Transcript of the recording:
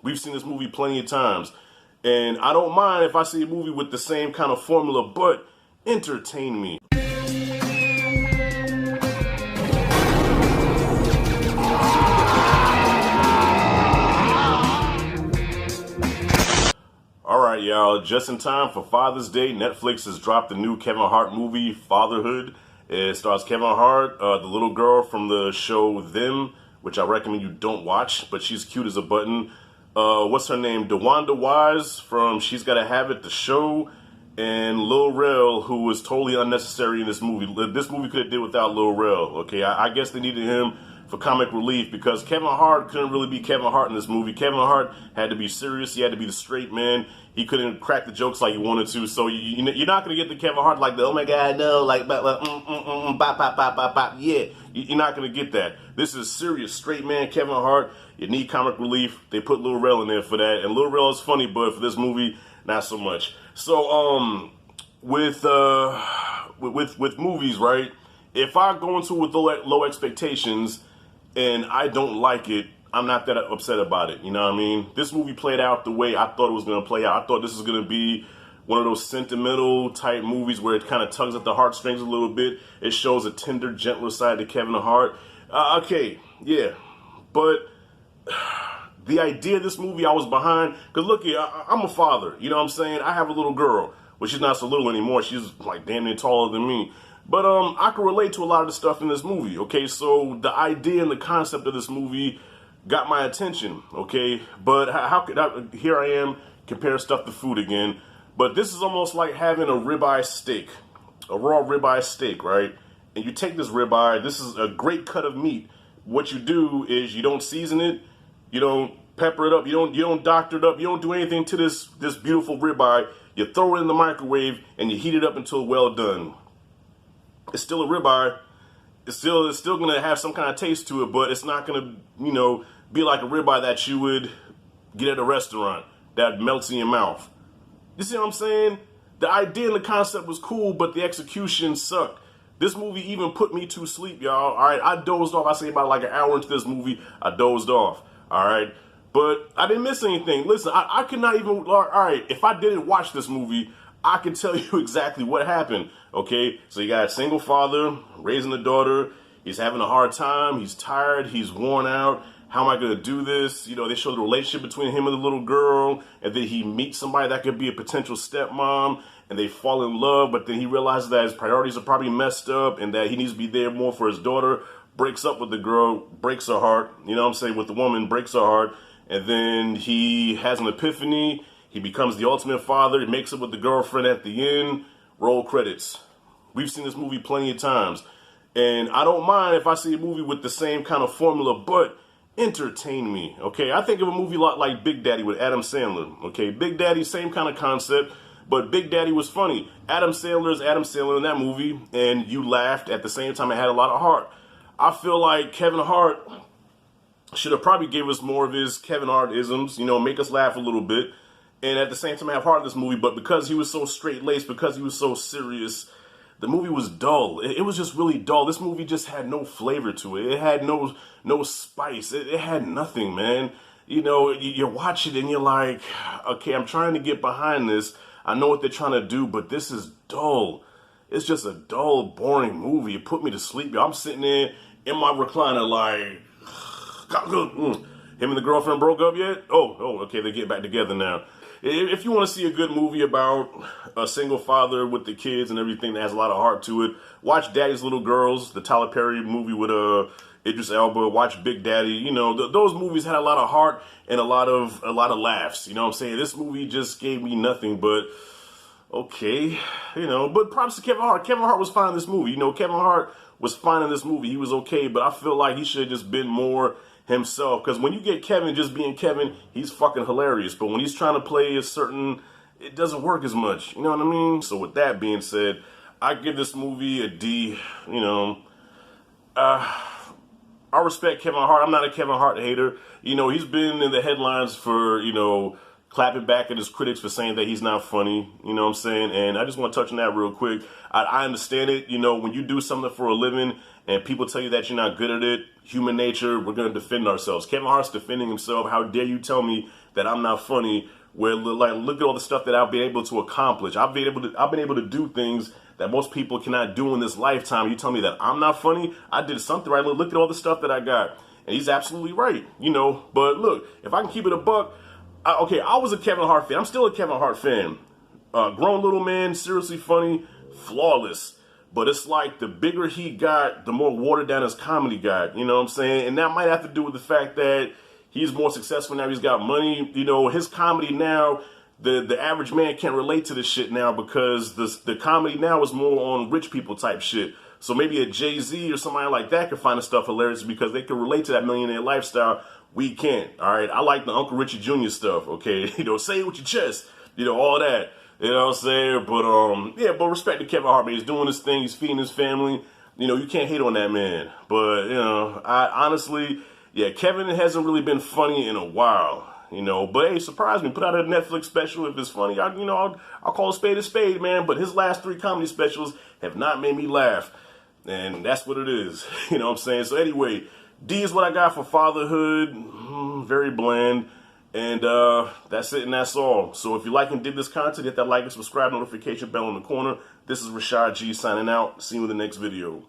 We've seen this movie plenty of times. And I don't mind if I see a movie with the same kind of formula, but entertain me. Alright, y'all, just in time for Father's Day, Netflix has dropped the new Kevin Hart movie, Fatherhood. It stars Kevin Hart, the little girl from the show Them, which I recommend you don't watch, but she's cute as a button. What's her name? DeWanda Wise from She's Gotta Have It, the show, and Lil Rel, who was totally unnecessary in this movie. This movie could have did without Lil Rel, okay? I guess they needed him for comic relief because Kevin Hart couldn't really be Kevin Hart in this movie. Kevin Hart had to be serious. He had to be the straight man. He couldn't crack the jokes like he wanted to. So you're not going to get the Kevin Hart like the, oh my God, no, like, bop, bop, bop, bop, bop. Yeah, you're not going to get that. This is serious, straight man Kevin Hart. You need comic relief. They put Lil Rel in there for that. And Lil Rel is funny, but for this movie, not so much. So, with movies, right? If I go into it with low expectations and I don't like it, I'm not that upset about it. You know what I mean? This movie played out the way I thought it was going to play out. I thought this was going to be one of those sentimental type movies where it kind of tugs at the heartstrings a little bit. It shows a tender, gentler side to Kevin Hart. Okay, yeah. But the idea of this movie I was behind, because look here, I'm a father. You know what I'm saying? I have a little girl. Well, she's not so little anymore. She's like damn near taller than me. But I can relate to a lot of the stuff in this movie, okay? So the idea and the concept of this movie got my attention, okay? But how could here I am, compare stuff to food again. But this is almost like having a ribeye steak, a raw ribeye steak, right? And you take this ribeye, this is a great cut of meat. What you do is you don't season it, you don't pepper it up, you don't doctor it up, you don't do anything to this beautiful ribeye. You throw it in the microwave and you heat it up until well done. It's still a ribeye. It's still gonna have some kind of taste to it, but it's not gonna, be like a ribeye that you would get at a restaurant that melts in your mouth. You see what I'm saying? The idea and the concept was cool, but the execution sucked. This movie even put me to sleep, y'all. All right, I dozed off. I say about like an hour into this movie, I dozed off. All right, but I didn't miss anything. Listen, I could not even. All right, if I didn't watch this movie, I can tell you exactly what happened, okay? So you got a single father raising a daughter. He's having a hard time. He's tired. He's worn out. How am I going to do this? They show the relationship between him and the little girl, and then he meets somebody that could be a potential stepmom, and they fall in love, but then he realizes that his priorities are probably messed up and that he needs to be there more for his daughter, breaks up with the girl, breaks her heart, with the woman, breaks her heart, and then he has an epiphany. He becomes the ultimate father. He makes it with the girlfriend at the end. Roll credits. We've seen this movie plenty of times. And I don't mind if I see a movie with the same kind of formula, but entertain me, okay? I think of a movie like Big Daddy with Adam Sandler, okay? Big Daddy, same kind of concept, but Big Daddy was funny. Adam Sandler is Adam Sandler in that movie, and you laughed. At the same time, it had a lot of heart. I feel like Kevin Hart should have probably gave us more of his Kevin Hart-isms, make us laugh a little bit. And at the same time, have heart in this movie, but because he was so straight-laced, because he was so serious, the movie was dull. It was just really dull. This movie just had no flavor to it. It had no spice. It had nothing, man. You watch it and you're like, okay, I'm trying to get behind this. I know what they're trying to do, but this is dull. It's just a dull, boring movie. It put me to sleep. I'm sitting there in my recliner like, him and the girlfriend broke up yet? Oh, okay, they get back together now. If you want to see a good movie about a single father with the kids and everything that has a lot of heart to it, watch Daddy's Little Girls, the Tyler Perry movie with Idris Elba. Watch Big Daddy. Those movies had a lot of heart and a lot of laughs. You know what I'm saying? This movie just gave me nothing but okay. But props to Kevin Hart. Kevin Hart was fine in this movie. Kevin Hart was fine in this movie. He was okay, but I feel like he should have just been more himself, because when you get Kevin just being Kevin, he's fucking hilarious, but when he's trying to play it doesn't work as much, you know what I mean? So with that being said, I give this movie a D. I respect Kevin Hart. I'm not a Kevin Hart hater. He's been in the headlines for clapping back at his critics for saying that he's not funny. You know what I'm saying? And I just want to touch on that real quick. I understand it. You know, when you do something for a living and people tell you that you're not good at it, human nature, we're going to defend ourselves. Kevin Hart's defending himself. How dare you tell me that I'm not funny? Where, like, look at all the stuff that I've been able to accomplish. I've been able to do things that most people cannot do in this lifetime. You tell me that I'm not funny? I did something right. Look at all the stuff that I got. And he's absolutely right, you know. But look, if I can keep it a buck, okay, I was a Kevin Hart fan. I'm still a Kevin Hart fan. Grown little man, seriously funny, flawless. But it's like the bigger he got, the more watered down his comedy got. You know what I'm saying? And that might have to do with the fact that he's more successful now. He's got money. You know, his comedy now, the average man can't relate to this shit now because the comedy now is more on rich people type shit. So maybe a Jay-Z or somebody like that can find the stuff hilarious because they can relate to that millionaire lifestyle. We can't. All right. I like the Uncle Richard Jr. stuff. Okay. You know, say it with your chest. You know, all that. You know what I'm saying? But, yeah, but respect to Kevin Hart, man. He's doing his thing. He's feeding his family. You know, you can't hate on that man. But, you know, I honestly, yeah, Kevin hasn't really been funny in a while. You know, but hey, surprise me. Put out a Netflix special if it's funny. I'll call a spade, man. But his last 3 comedy specials have not made me laugh. And that's what it is. You know what I'm saying? So anyway, D is what I got for Fatherhood. Very bland. And that's it and that's all. So if you like and did this content, hit that like and subscribe notification bell in the corner. This is Rashad G signing out. See you in the next video.